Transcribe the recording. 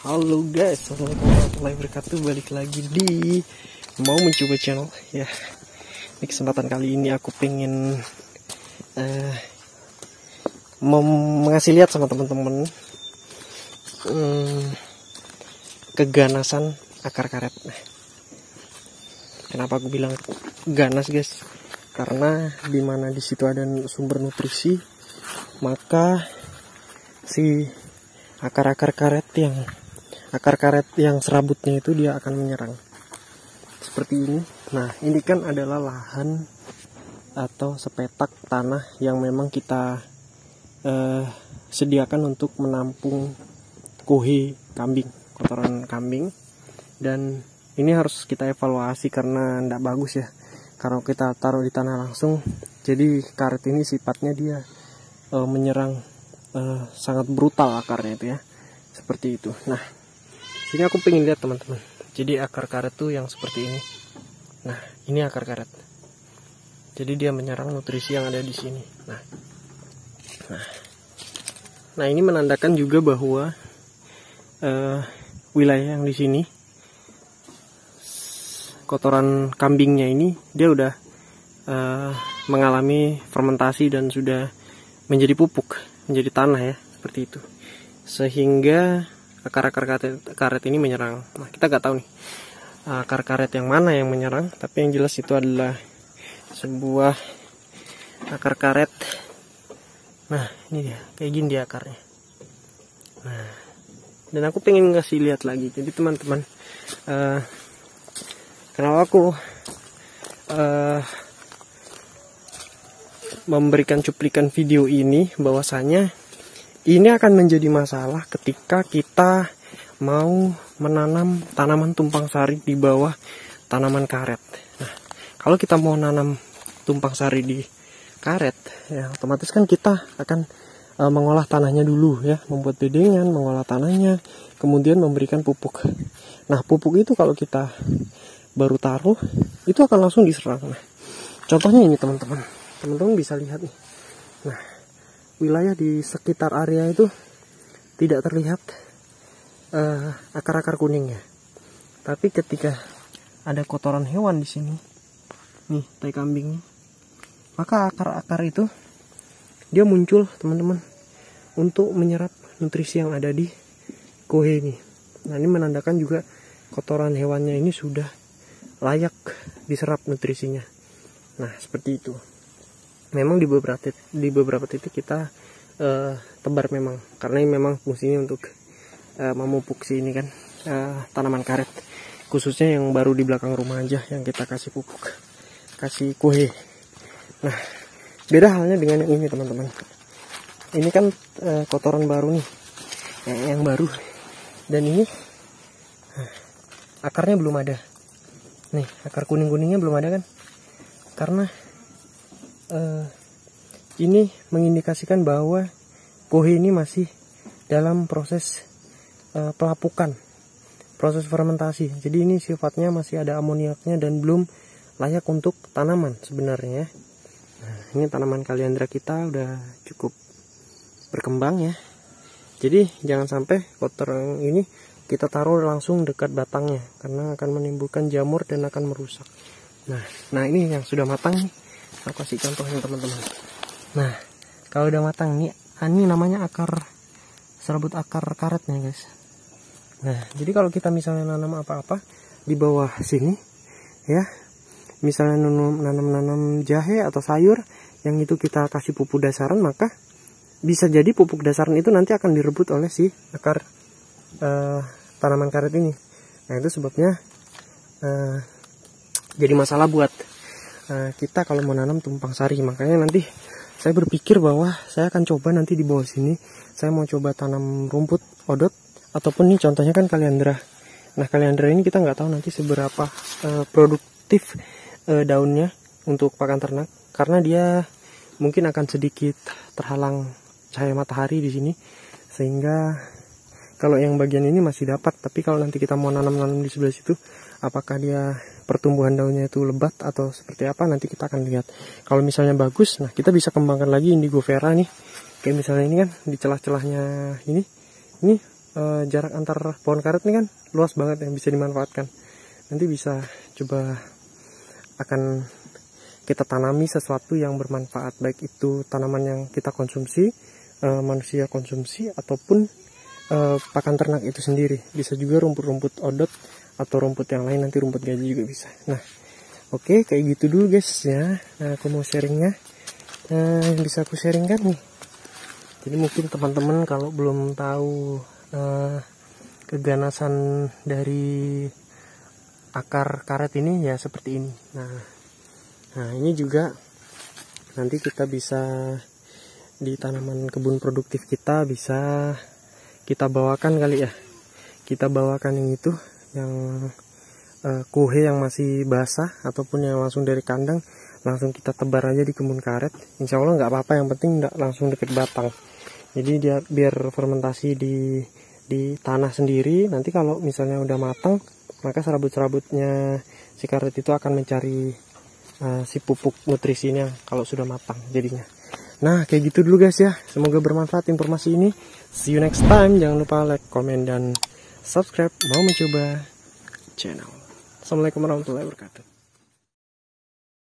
Halo guys, assalamualaikum warahmatullahi wabarakatuh. Balik lagi di Mau Mencoba channel ya. Di kesempatan kali ini aku pengen mengasih lihat sama teman-teman keganasan akar karet. Kenapa aku bilang ganas guys? Karena dimana di situ ada sumber nutrisi, maka si akar karet yang serabutnya itu dia akan menyerang seperti ini. Nah, ini kan adalah lahan atau sepetak tanah yang memang kita sediakan untuk menampung kuhi kambing, kotoran kambing. Dan ini harus kita evaluasi karena tidak bagus ya kalau kita taruh di tanah langsung. Jadi karet ini sifatnya dia menyerang sangat brutal akarnya itu ya, seperti itu. Nah, sini aku pengen lihat teman-teman. Jadi akar karet tuh yang seperti ini. Nah, ini akar karet. Jadi dia menyerang nutrisi yang ada di sini. Nah ini menandakan juga bahwa wilayah yang di sini, kotoran kambingnya ini dia udah mengalami fermentasi dan sudah menjadi pupuk, menjadi tanah ya, seperti itu. Sehingga akar-akar karet ini menyerang. Nah, kita nggak tahu nih akar karet yang mana yang menyerang, tapi yang jelas itu adalah sebuah akar karet. Nah, ini dia, kayak gini dia akarnya. Nah, dan aku pengen ngasih lihat lagi. Jadi teman-teman, kenapa aku memberikan cuplikan video ini, bahwasanya ini akan menjadi masalah ketika kita mau menanam tanaman tumpang sari di bawah tanaman karet. Nah, kalau kita mau nanam tumpang sari di karet, ya otomatis kan kita akan mengolah tanahnya dulu ya, membuat bedengan, mengolah tanahnya, kemudian memberikan pupuk. Nah, pupuk itu kalau kita baru taruh, itu akan langsung diserang. Nah, contohnya ini teman-teman bisa lihat nih. Nah, wilayah di sekitar area itu tidak terlihat akar-akar kuningnya, tapi ketika ada kotoran hewan di sini, nih tai kambing, maka akar-akar itu dia muncul teman-teman untuk menyerap nutrisi yang ada di kuhe ini. Nah, ini menandakan juga kotoran hewannya ini sudah layak diserap nutrisinya. Nah, seperti itu. Memang di beberapa titik kita tebar memang, karena ini memang fungsinya untuk memupuk si ini kan, tanaman karet, khususnya yang baru di belakang rumah aja yang kita kasih pupuk, kasih kuhe. Nah, beda halnya dengan yang ini teman-teman. Ini kan kotoran baru nih, yang baru, dan ini akarnya belum ada. Nih, akar kuning-kuningnya belum ada kan, karena ini mengindikasikan bahwa kuhe ini masih dalam proses pelapukan, proses fermentasi. Jadi ini sifatnya masih ada amoniaknya dan belum layak untuk tanaman sebenarnya. Nah, ini tanaman kaliandra kita udah cukup berkembang ya. Jadi jangan sampai kotoran ini kita taruh langsung dekat batangnya, karena akan menimbulkan jamur dan akan merusak. Nah ini yang sudah matang nih. Aku kasih contohnya teman-teman. Nah, kalau udah matang nih, ini namanya akar serabut akar karetnya guys. Nah, jadi kalau kita misalnya nanam apa-apa di bawah sini ya, misalnya nanam jahe atau sayur yang itu kita kasih pupuk dasaran, maka bisa jadi pupuk dasaran itu nanti akan direbut oleh si akar tanaman karet ini. Nah, itu sebabnya jadi masalah buat kita kalau mau nanam tumpang sari. Makanya nanti saya berpikir bahwa saya akan coba nanti di bawah sini, saya mau coba tanam rumput odot, ataupun nih contohnya kan kaliandra. Nah, kaliandra ini kita nggak tahu nanti seberapa produktif daunnya untuk pakan ternak, karena dia mungkin akan sedikit terhalang cahaya matahari di sini, sehingga kalau yang bagian ini masih dapat. Tapi kalau nanti kita mau nanam di sebelah situ, apakah dia pertumbuhan daunnya itu lebat atau seperti apa, nanti kita akan lihat. Kalau misalnya bagus, nah kita bisa kembangkan lagi indigo vera nih. Kayak misalnya ini kan di celah-celahnya ini jarak antar pohon karet ini kan luas banget yang bisa dimanfaatkan. Nanti bisa coba akan kita tanami sesuatu yang bermanfaat, baik itu tanaman yang kita konsumsi, manusia konsumsi, ataupun pakan ternak itu sendiri. Bisa juga rumput-rumput odot atau rumput yang lain, nanti rumput gaji juga bisa. Nah, oke, kayak gitu dulu guys ya. Nah, aku mau sharingnya, yang bisa aku sharingkan nih. Jadi mungkin teman-teman kalau belum tahu keganasan dari akar karet ini ya seperti ini. Nah ini juga nanti kita bisa di tanaman kebun produktif kita bisa kita bawakan kali ya. Kita bawakan yang itu, yang kuhe yang masih basah ataupun yang langsung dari kandang, langsung kita tebar aja di kebun karet. Insya Allah nggak apa-apa, yang penting nggak langsung deket batang. Jadi dia biar fermentasi di tanah sendiri. Nanti kalau misalnya udah matang, maka serabut-serabutnya si karet itu akan mencari si pupuk nutrisinya kalau sudah matang jadinya. Nah, kayak gitu dulu guys ya. Semoga bermanfaat informasi ini. See you next time. Jangan lupa like, komen, dan subscribe. Mau mencoba channel. Assalamualaikum warahmatullahi wabarakatuh.